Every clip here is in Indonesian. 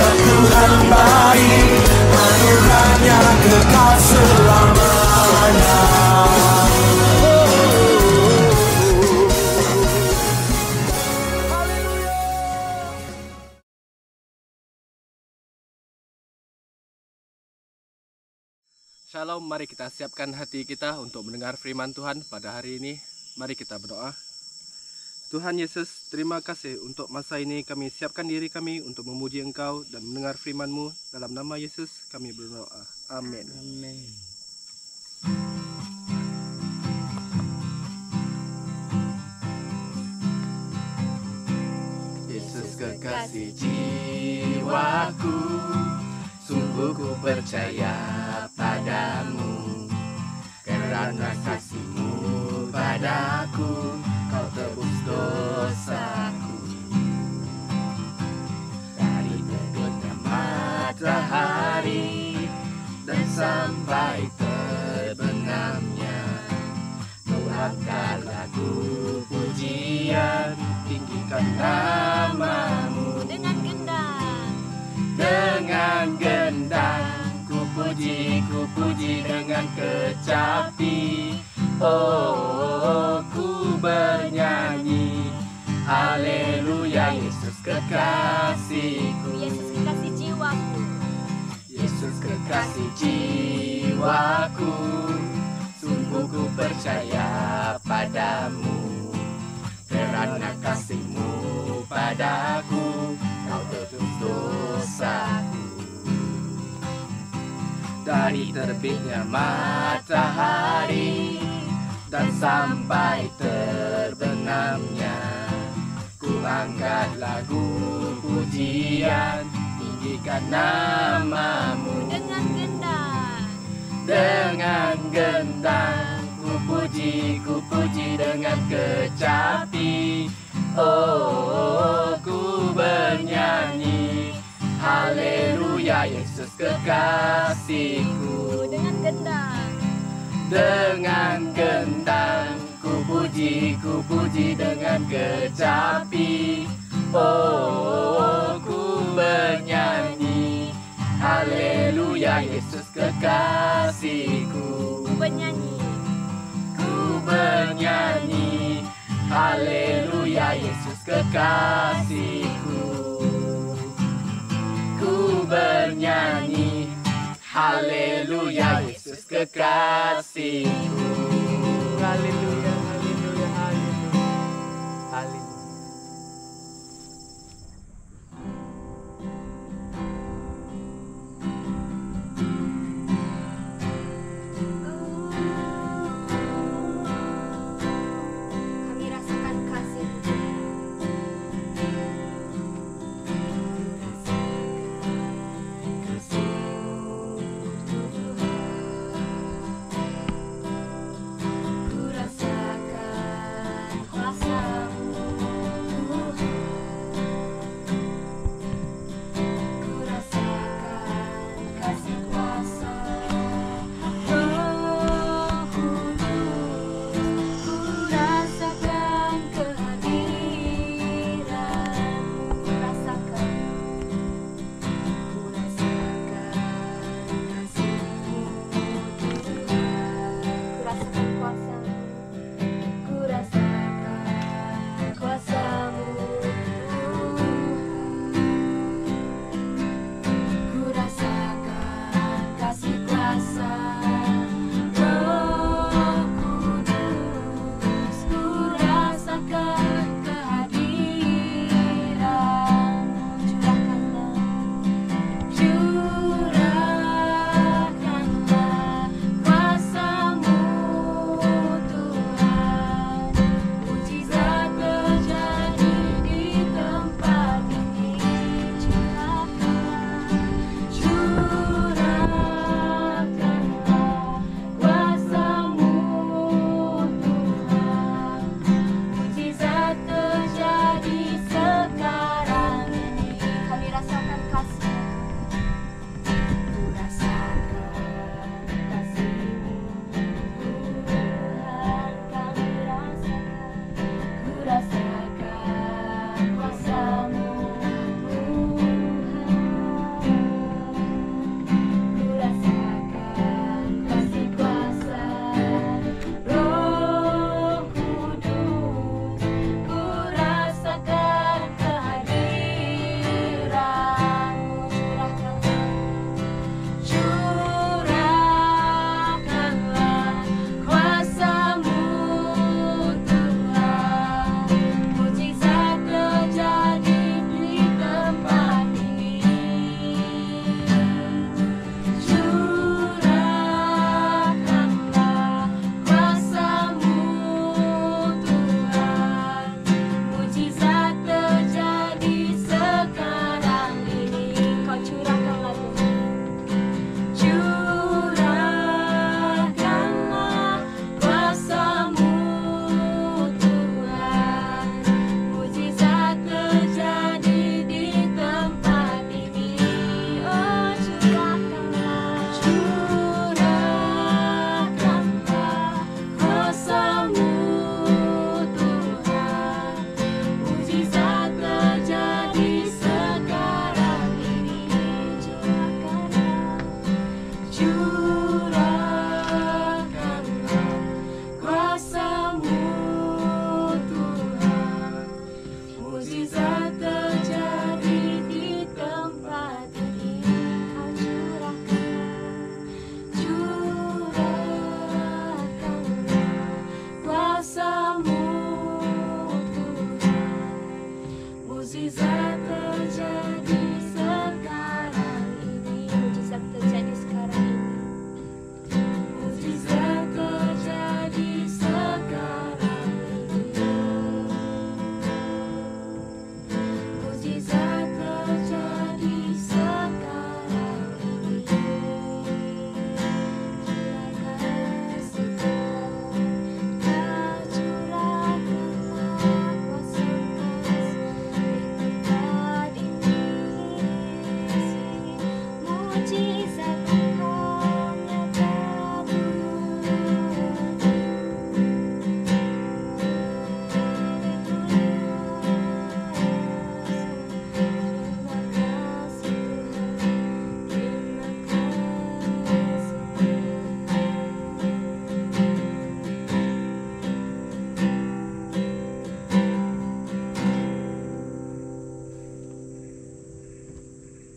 kuasa Tuhan baik, anugerahnya kekal selamanya. Shalom, mari kita siapkan hati kita untuk mendengar firman Tuhan pada hari ini. Mari kita berdoa. Tuhan Yesus, terima kasih untuk masa ini kami siapkan diri kami untuk memuji Engkau dan mendengar firman-Mu. Dalam nama Yesus kami berdoa. Amin. Amin. Yesus kekasih jiwaku, sungguh ku percaya padamu, karena kasih-Mu padaku, Kau tebus dosaku. Dari terbitnya matahari dan sampai terbenamnya, Kau angkat lagu pujian, tinggikan nama-Mu. Dengan gendang ku puji dengan kecapi. Oh, ku bernyanyi haleluya, Yesus kekasihku. Yesus kekasih jiwaku, Yesus kekasih jiwaku, sungguh ku percaya padamu, karena kasih-Mu padaku, Kau tebus dosaku. Dari terbitnya matahari dan sampai terbenamnya, ku angkat lagu pujian, tinggikan nama-Mu. Dengan gendang ku puji dengan kecapi. Oh, ku bernyanyi haleluya, Yesus kekasihku. Dengan gendang ku puji dengan kecapi. Oh, ku bernyanyi haleluya, Yesus kekasihku. Ku bernyanyi haleluya, Yesus kekasihku. Ku bernyanyi haleluya, Yesus kekasihku. Haleluya, haleluya, haleluya. Haleluya. Kami rasakan kasih-Mu.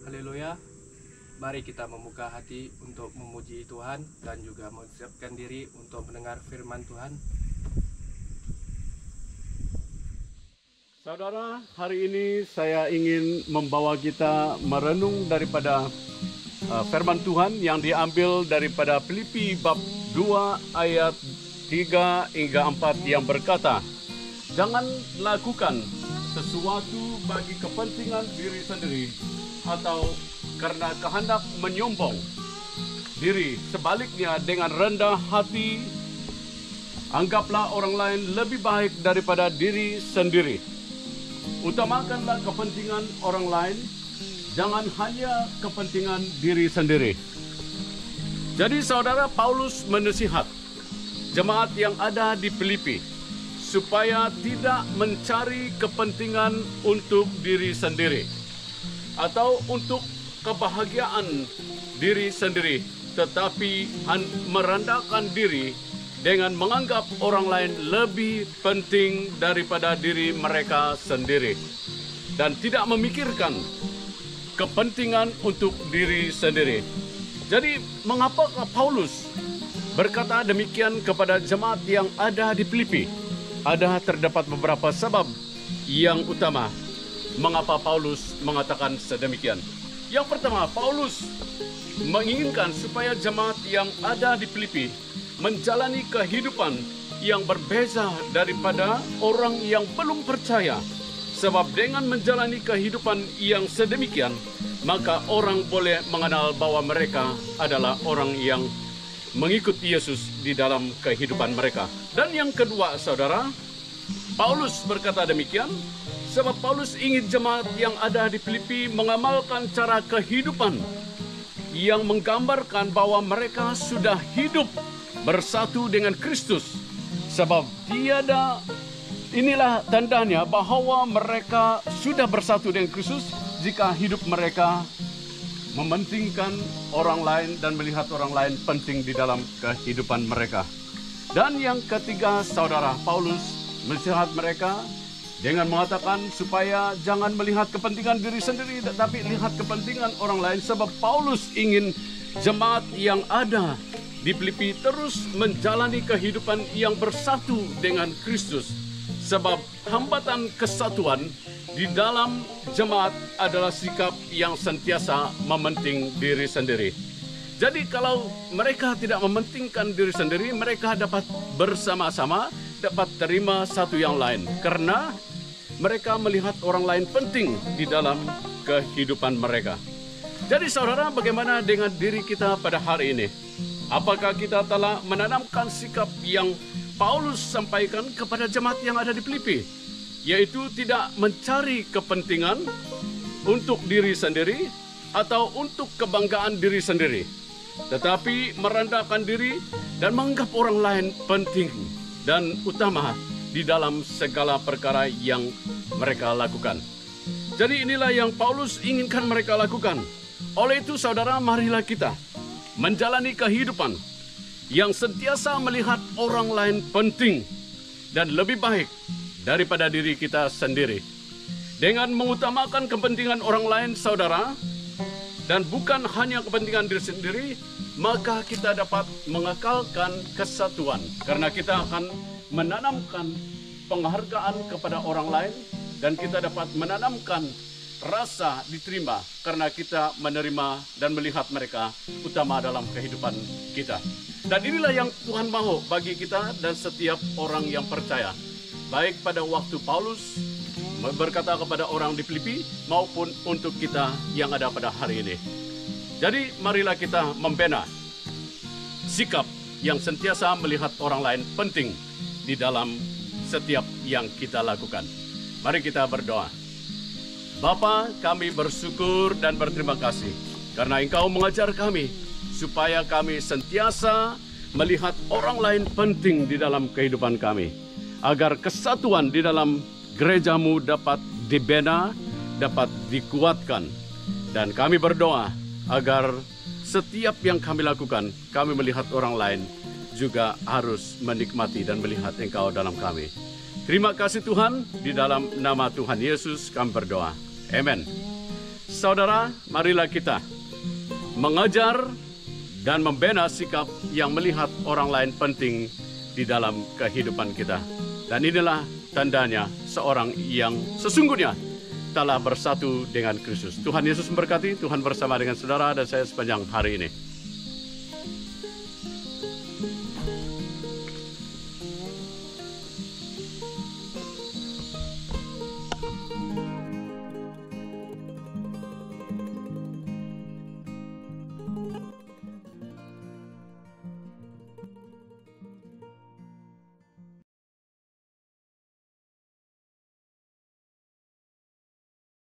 Haleluya. Mari kita membuka hati untuk memuji Tuhan dan juga mempersiapkan diri untuk mendengar firman Tuhan. Saudara, hari ini saya ingin membawa kita merenung daripada firman Tuhan yang diambil daripada Filipi bab 2 ayat 3 hingga 4 yang berkata, "Jangan lakukan sesuatu bagi kepentingan diri sendiri atau karena kehendak menyombong diri. Sebaliknya dengan rendah hati, anggaplah orang lain lebih baik daripada diri sendiri. Utamakanlah kepentingan orang lain, jangan hanya kepentingan diri sendiri." Jadi saudara, Paulus menasihat jemaat yang ada di Filipi supaya tidak mencari kepentingan untuk diri sendiri atau untuk kebahagiaan diri sendiri, tetapi merendahkan diri dengan menganggap orang lain lebih penting daripada diri mereka sendiri dan tidak memikirkan kepentingan untuk diri sendiri. Jadi mengapa Paulus berkata demikian kepada jemaat yang ada di Filipi? Terdapat beberapa sebab yang utama mengapa Paulus mengatakan sedemikian. Yang pertama, Paulus menginginkan supaya jemaat yang ada di Filipi menjalani kehidupan yang berbeza daripada orang yang belum percaya. Sebab dengan menjalani kehidupan yang sedemikian, maka orang boleh mengenal bahwa mereka adalah orang yang mengikut Yesus di dalam kehidupan mereka. Dan yang kedua, saudara, Paulus berkata demikian sebab Paulus ingin jemaat yang ada di Filipi mengamalkan cara kehidupan yang menggambarkan bahwa mereka sudah hidup bersatu dengan Kristus. Sebab inilah tandanya bahwa mereka sudah bersatu dengan Kristus jika hidup mereka mementingkan orang lain dan melihat orang lain penting di dalam kehidupan mereka. Dan yang ketiga, saudara, Paulus menasihat mereka dengan mengatakan supaya jangan melihat kepentingan diri sendiri, tetapi lihat kepentingan orang lain. Sebab Paulus ingin jemaat yang ada di Filipi terus menjalani kehidupan yang bersatu dengan Kristus. Sebab hambatan kesatuan di dalam jemaat adalah sikap yang sentiasa mementing diri sendiri. Jadi kalau mereka tidak mementingkan diri sendiri, mereka dapat bersama-sama dapat terima satu yang lain. Karena mereka melihat orang lain penting di dalam kehidupan mereka. Jadi saudara, bagaimana dengan diri kita pada hari ini? Apakah kita telah menanamkan sikap yang Paulus sampaikan kepada jemaat yang ada di Filipi? Yaitu tidak mencari kepentingan untuk diri sendiri atau untuk kebanggaan diri sendiri, tetapi merendahkan diri dan menganggap orang lain penting dan utama di dalam segala perkara yang mereka lakukan. Jadi inilah yang Paulus inginkan mereka lakukan. Oleh itu saudara, marilah kita menjalani kehidupan yang sentiasa melihat orang lain penting dan lebih baik daripada diri kita sendiri. Dengan mengutamakan kepentingan orang lain, saudara, dan bukan hanya kepentingan diri sendiri, maka kita dapat mengekalkan kesatuan. Karena kita akan menanamkan penghargaan kepada orang lain dan kita dapat menanamkan rasa diterima karena kita menerima dan melihat mereka utama dalam kehidupan kita. Dan inilah yang Tuhan mau bagi kita dan setiap orang yang percaya. Baik pada waktu Paulus berkata kepada orang di Filipi maupun untuk kita yang ada pada hari ini. Jadi marilah kita membina sikap yang sentiasa melihat orang lain penting di dalam setiap yang kita lakukan. Mari kita berdoa. Bapa, kami bersyukur dan berterima kasih karena Engkau mengajar kami supaya kami sentiasa melihat orang lain penting di dalam kehidupan kami, agar kesatuan di dalam gereja-Mu dapat dibina, dapat dikuatkan. Dan kami berdoa agar setiap yang kami lakukan, kami melihat orang lain juga harus menikmati dan melihat Engkau dalam kami. Terima kasih Tuhan, di dalam nama Tuhan Yesus kami berdoa. Amen. Saudara, marilah kita mengajar dan membina sikap yang melihat orang lain penting di dalam kehidupan kita. Dan inilah tandanya seorang yang sesungguhnya telah bersatu dengan Kristus. Tuhan Yesus memberkati, Tuhan bersama dengan saudara dan saya sepanjang hari ini.